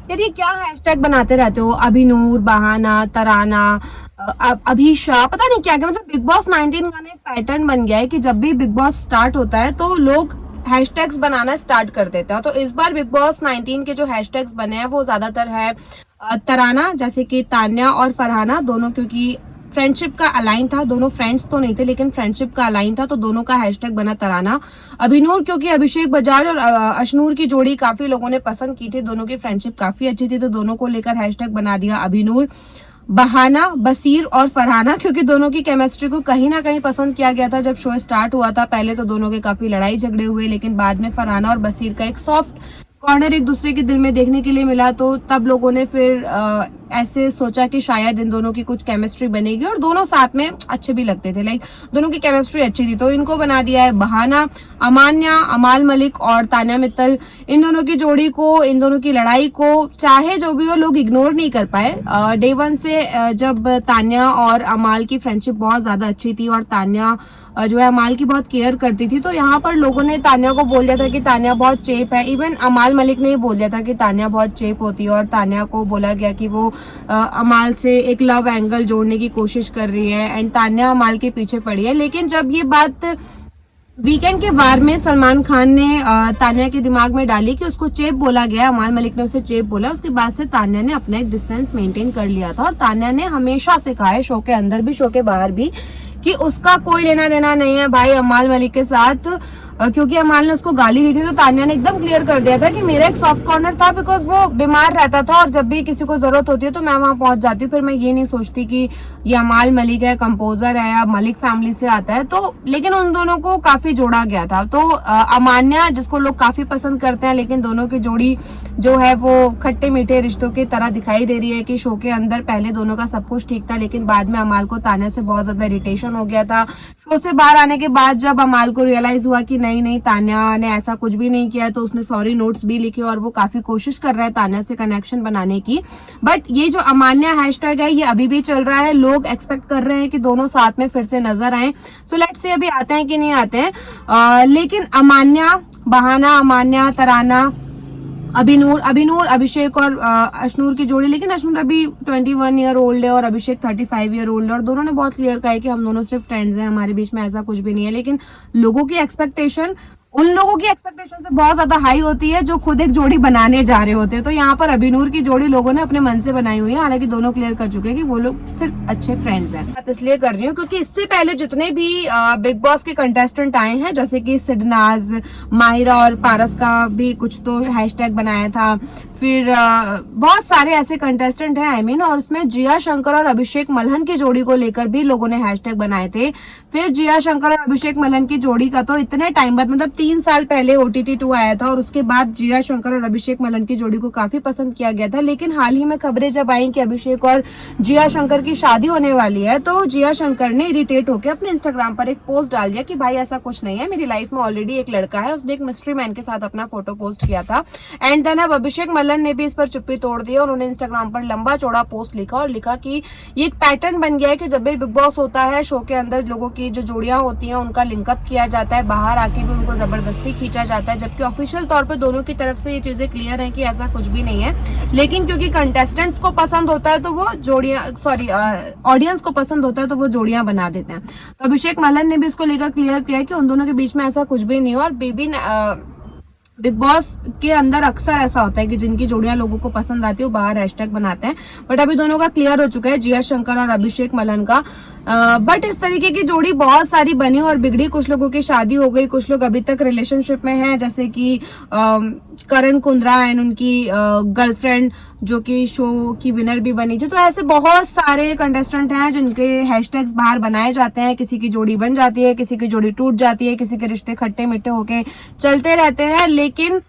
यार ये क्या हैशटैग बनाते रहते हो, अभिनूर, बहाना, तराना, अभिशा, पता नहीं क्या क्या। मतलब बिग बॉस 19 का ना एक पैटर्न बन गया है कि जब भी बिग बॉस स्टार्ट होता है तो लोग हैशटैग्स बनाना स्टार्ट कर देते हैं। तो इस बार बिग बॉस 19 के जो हैशटैग्स बने हैं वो ज्यादातर है तराना, जैसे कि तान्या और फरहाना दोनों, क्योंकि फ्रेंडशिप का अलाइन था, दोनों फ्रेंड्स तो नहीं थे लेकिन फ्रेंडशिप का अलाइन था, तो दोनों का हैशटैग बना तराना। अभिनूर, क्योंकि अभिषेक बजाज और अशनूर की जोड़ी काफी लोगों ने पसंद की थी, दोनों की फ्रेंडशिप काफी अच्छी थी, तो दोनों को लेकर हैशटैग बना दिया अभिनूर। बहाना, बसीर और फरहाना, क्योंकि दोनों की केमिस्ट्री को कहीं ना कहीं पसंद किया गया था जब शो स्टार्ट हुआ था। पहले तो दोनों के काफी लड़ाई झगड़े हुए, लेकिन बाद में फरहाना और बसीर का एक सॉफ्ट कॉर्नर एक दूसरे के दिल में देखने के लिए मिला, तो तब लोगों ने फिर ऐसे सोचा कि शायद इन दोनों की कुछ केमिस्ट्री बनेगी, और दोनों साथ में अच्छे भी लगते थे, लाइक दोनों की केमिस्ट्री अच्छी थी, तो इनको बना दिया है बहाना। अमान्या, अमाल मलिक और तान्या मित्तल, इन दोनों की जोड़ी को, इन दोनों की लड़ाई को चाहे जो भी हो लोग इग्नोर नहीं कर पाए। डे वन से जब तान्या और अमाल की फ्रेंडशिप बहुत ज्यादा अच्छी थी और तान्या जो है अमाल की बहुत केयर करती थी, तो यहाँ पर लोगों ने तान्या को बोल दिया था कि तान्या बहुत चेप है। इवन अमाल मलिक ने बोल दिया था कि तान्या बहुत चेप होती है, और तान्या को बोला गया कि वो अमाल से एक लव एंगल जोड़ने की कोशिश कर रही है, एंड तान्या अमाल के पीछे पड़ी है। लेकिन जब ये बात वीकेंड के वार में सलमान खान ने तान्या के दिमाग में डाली कि उसको चेप बोला गया, अमाल मलिक ने उसे चेप बोला, उसके बाद से तान्या ने अपना एक डिस्टेंस मेंटेन कर लिया था। और तान्या ने हमेशा से कहा है, शो के अंदर भी शो के बाहर भी, कि उसका कोई लेना देना नहीं है भाई अमाल मलिक के साथ, क्योंकि अमाल ने उसको गाली दी थी, तो तान्या ने एकदम क्लियर कर दिया था कि मेरा एक सॉफ्ट कॉर्नर था, बिकॉज वो बीमार रहता था और जब भी किसी को जरूरत होती है तो मैं वहां पहुंच जाती हूँ। फिर मैं ये नहीं सोचती कि ये अमाल मलिक है, कंपोजर है या मलिक फैमिली से आता है, तो लेकिन उन दोनों को काफी जोड़ा गया था। तो अमान्या, जिसको लोग काफी पसंद करते हैं, लेकिन दोनों की जोड़ी जो है वो खट्टे मीठे रिश्तों की तरह दिखाई दे रही है, कि शो के अंदर पहले दोनों का सब कुछ ठीक था, लेकिन बाद में अमाल को तान्या से बहुत ज्यादा इरिटेशन हो गया था। शो से बाहर आने के बाद जब अमाल को रियलाइज हुआ कि नहीं तान्या ने ऐसा कुछ भी नहीं किया, तो उसने सॉरी नोट्स भी लिखे और वो काफी कोशिश कर रहा है तान्या से कनेक्शन बनाने की। बट ये जो अमान्या हैशटैग है ये अभी भी चल रहा है, लोग एक्सपेक्ट कर रहे हैं कि दोनों साथ में फिर से नजर आए। सो लेट्स से अभी आते हैं कि नहीं आते हैं। लेकिन अमान्या, बहाना, अमान्या, तराना, अभिनूर, अभिषेक और अशनूर की जोड़ी, लेकिन अशनूर अभी 21 ईयर ओल्ड है और अभिषेक 35 ईयर ओल्ड है, और दोनों ने बहुत क्लियर कहा है कि हम दोनों सिर्फ फ्रेंड्स हैं, हमारे बीच में ऐसा कुछ भी नहीं है। लेकिन लोगों की एक्सपेक्टेशन उन लोगों की एक्सपेक्टेशन से बहुत ज्यादा हाई होती है जो खुद एक जोड़ी बनाने जा रहे होते हैं। तो यहाँ पर अभिनूर की जोड़ी लोगों ने अपने मन से बनाई हुई है, हालांकि दोनों क्लियर कर चुके हैं कि वो लोग सिर्फ अच्छे फ्रेंड्स हैं। बात इसलिए कर रही हूँ क्योंकि इससे पहले जितने भी बिग बॉस के कंटेस्टेंट आए हैं, जैसे कि सिडनाज, माहिरा और पारस का भी कुछ तो हैशटैग बनाया था, फिर बहुत सारे ऐसे कंटेस्टेंट हैं आई मीन, और उसमें जिया शंकर और अभिषेक मल्हन की जोड़ी को लेकर भी लोगों ने हैशटैग बनाए थे। फिर जिया शंकर और अभिषेक मल्हन की जोड़ी का तो इतने टाइम बाद, मतलब 3 साल पहले OTT 2 आया था, और उसके बाद जिया शंकर और अभिषेक मल्हन की जोड़ी को काफी पसंद किया गया था। लेकिन हाल ही में खबरें जब आई कि अभिषेक और जिया शंकर की शादी होने वाली है, तो जिया शंकर ने इरिटेट होकर अपने इंस्टाग्राम पर एक पोस्ट डाल दिया कि भाई ऐसा कुछ नहीं है, मेरी लाइफ में ऑलरेडी एक लड़का है। उसने एक मिस्ट्री मैन के साथ अपना फोटो पोस्ट किया था, एंड देन अब अभिषेक मल्हन ने भी इस पर चुप्पी तोड़ दी और उन्होंने इंस्टाग्राम पर लंबा चौड़ा पोस्ट लिखा और लिखा कि ये एक पैटर्न बन गया है कि जब भी बिग बॉस होता है, शो के अंदर लोगों की जो जोड़ियां होती हैं उनका लिंकअप किया जाता है, बाहर आके भी उनको जबरदस्ती खींचा जाता है, जबकि ऑफिशियल तौर पर दोनों की तरफ से ये चीजें क्लियर है कि ऐसा कुछ भी नहीं है। लेकिन क्योंकि कंटेस्टेंट्स को पसंद होता है तो वो जोड़ियां, ऑडियंस को पसंद होता है तो वो जोड़ियां बना देते हैं। तो अभिषेक मल्हन ने भी इसको लेकर क्लियर किया कि उन दोनों के बीच में ऐसा कुछ भी नहीं है। और बिग बॉस के अंदर अक्सर ऐसा होता है कि जिनकी जोड़ियां लोगों को पसंद आती है वो बाहर हैशटैग बनाते हैं, बट अभी दोनों का क्लियर हो चुका है, जिया शंकर और अभिषेक मल्हन का। बट इस तरीके की जोड़ी बहुत सारी बनी और बिगड़ी, कुछ लोगों की शादी हो गई, कुछ लोग अभी तक रिलेशनशिप में हैं, जैसे कि करण कुंद्रा एंड उनकी गर्लफ्रेंड जो कि शो की विनर भी बनी थी। तो ऐसे बहुत सारे कंटेस्टेंट हैं जिनके हैशटैग्स बाहर बनाए जाते हैं, किसी की जोड़ी बन जाती है, किसी की जोड़ी टूट जाती है, किसी के रिश्ते खट्टे मीठे होके चलते रहते हैं। लेकिन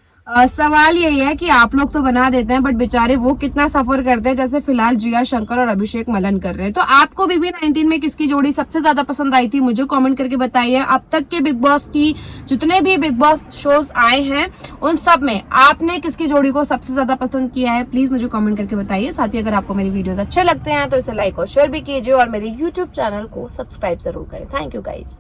सवाल यही है कि आप लोग तो बना देते हैं, बट बेचारे वो कितना सफर करते हैं, जैसे फिलहाल जिया शंकर और अभिषेक मल्हन कर रहे हैं। तो आपको BB19 में किसकी जोड़ी सबसे ज्यादा पसंद आई थी, मुझे कमेंट करके बताइए। अब तक के बिग बॉस की जितने भी बिग बॉस शोज आए हैं उन सब में आपने किसकी जोड़ी को सबसे ज्यादा पसंद किया है, प्लीज मुझे कमेंट करके बताइए। साथ ही अगर आपको मेरी वीडियोस अच्छे लगते हैं तो इसे लाइक और शेयर भी कीजिए और मेरे यूट्यूब चैनल को सब्सक्राइब जरूर करें। Thank you guys.